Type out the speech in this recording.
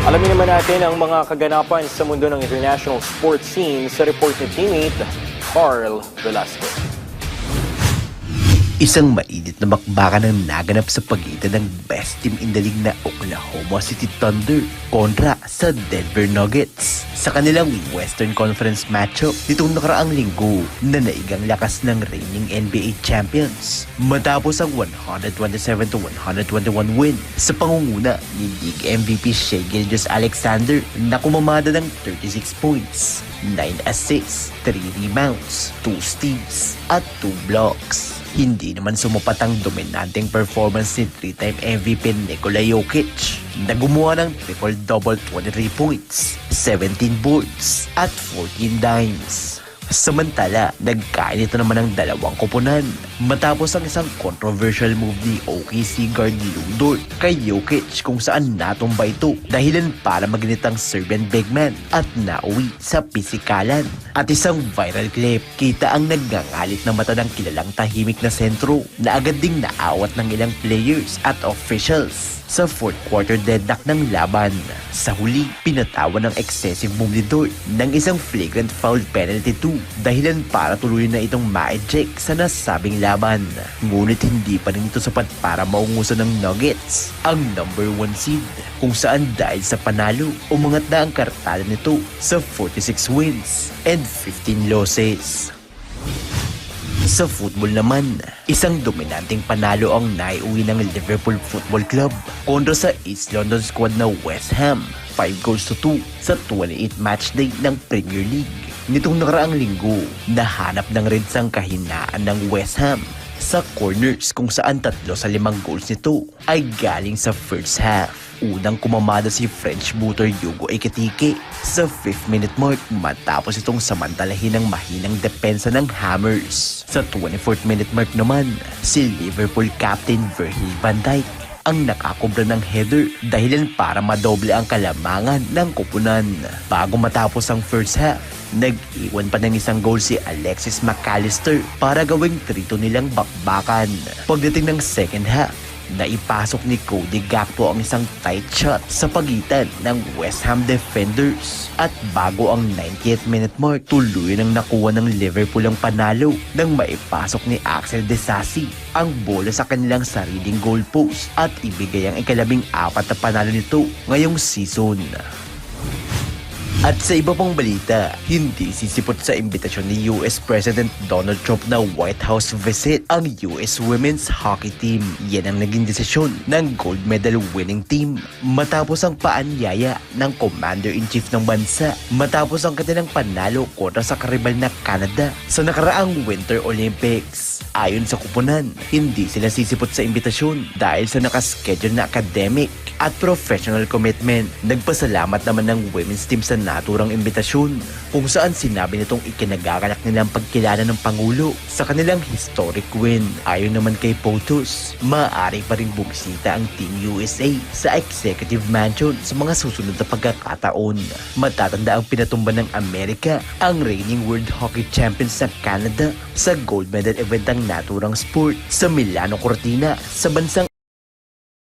Alamin naman natin ang mga kaganapan sa mundo ng international sports scene sa report ni teammate Carl Velasquez. Isang mainit na bakbakan ang naganap sa pagitan ng best team in the league na Oklahoma City Thunder kontra sa Denver Nuggets sa kanilang Western Conference matchup nitong nakaraang linggo na naigang lakas ng reigning NBA champions matapos ang 127-121 win sa pangunguna ni League MVP Shai Gilgeous-Alexander na kumamada ng 36 points, 9 assists, 3 rebounds, 2 steals at 2 blocks. Hindi naman sumupat ang dominanteng performance ni 3-time MVP Nikola Jokic na gumawa ng triple-double 23 points, 17 boards at 14 dimes. Samantala, nagkainito naman ang dalawang koponan matapos ang isang controversial move ni OKC guard Lu Dort kay Jokic kung saan natumba ito dahilan para maginit ang Serbian big man at nauwi sa pisikalan. At isang viral clip, kita ang nagngangalit na mata ng kilalang tahimik na sentro na agad ding naawat ng ilang players at officials sa fourth quarter deadlock ng laban. Sa huli, pinatawan ng excessive move ni Dort ng isang flagrant foul penalty 2 dahilan para tuluyan na itong ma-eject sa nasabing laban. Ngunit hindi pa rin ito sapat para maungusan ng Nuggets ang number 1 seed kung saan dahil sa panalo, umangat na ang kartada nito sa 46 wins and 15 losses. Sa football naman, isang dominanteng panalo ang naiuwi ng Liverpool Football Club kontra sa East London squad na West Ham, 5-2 sa 28th matchday ng Premier League. Nitong nakaraang linggo, nahanap ng Reds ang kahinaan ng West Ham sa corners kung saan 3 sa 5 goals nito ay galing sa first half. Unang kumamada si French booter Hugo Ekitike sa 5th minute mark matapos itong samantalahin ng mahinang depensa ng Hammers. Sa 24th minute mark naman, si Liverpool captain Virgil van Dijk ang nakakobra ng header dahilan para madoble ang kalamangan ng koponan. Bago matapos ang first half, nag-iwan pa ng isang goal si Alexis McAllister para gawing 3-2 nilang bakbakan. Pagdating ng second half, naipasok ni Cody Gakpo ang isang tight shot sa pagitan ng West Ham defenders. At bago ang 90th minute mark, tuluyan ang nakuha ng Liverpool ang panalo nang maipasok ni Axel Disasi ang bola sa kanilang sariling goalpost at ibigay ang ika-14 na panalo nito ngayong season. At sa iba pang balita, hindi sisipot sa imbitasyon ni US President Donald Trump na White House visit ang US Women's Hockey Team. Yan ang naging desisyon ng gold medal winning team matapos ang paanyaya ng Commander-in-Chief ng bansa matapos ang kanilang panalo kontra sa karibal na Canada sa nakaraang Winter Olympics. Ayon sa kupunan, hindi sila sisipot sa imbitasyon dahil sa nakaschedule na academic at professional commitment. Nagpasalamat naman ng women's team sa naturang imbitasyon kung saan sinabi nitong ikinagagalak nilang pagkilala ng Pangulo sa kanilang historic win. Ayon naman kay POTUS, maaari pa rin bumisita ang Team USA sa Executive Mansion sa mga susunod na pagkakataon. Matatanda ang pinatumba ng Amerika ang reigning World Hockey Champions sa Canada sa gold medal event ng naturang sport sa Milano Cortina sa bansang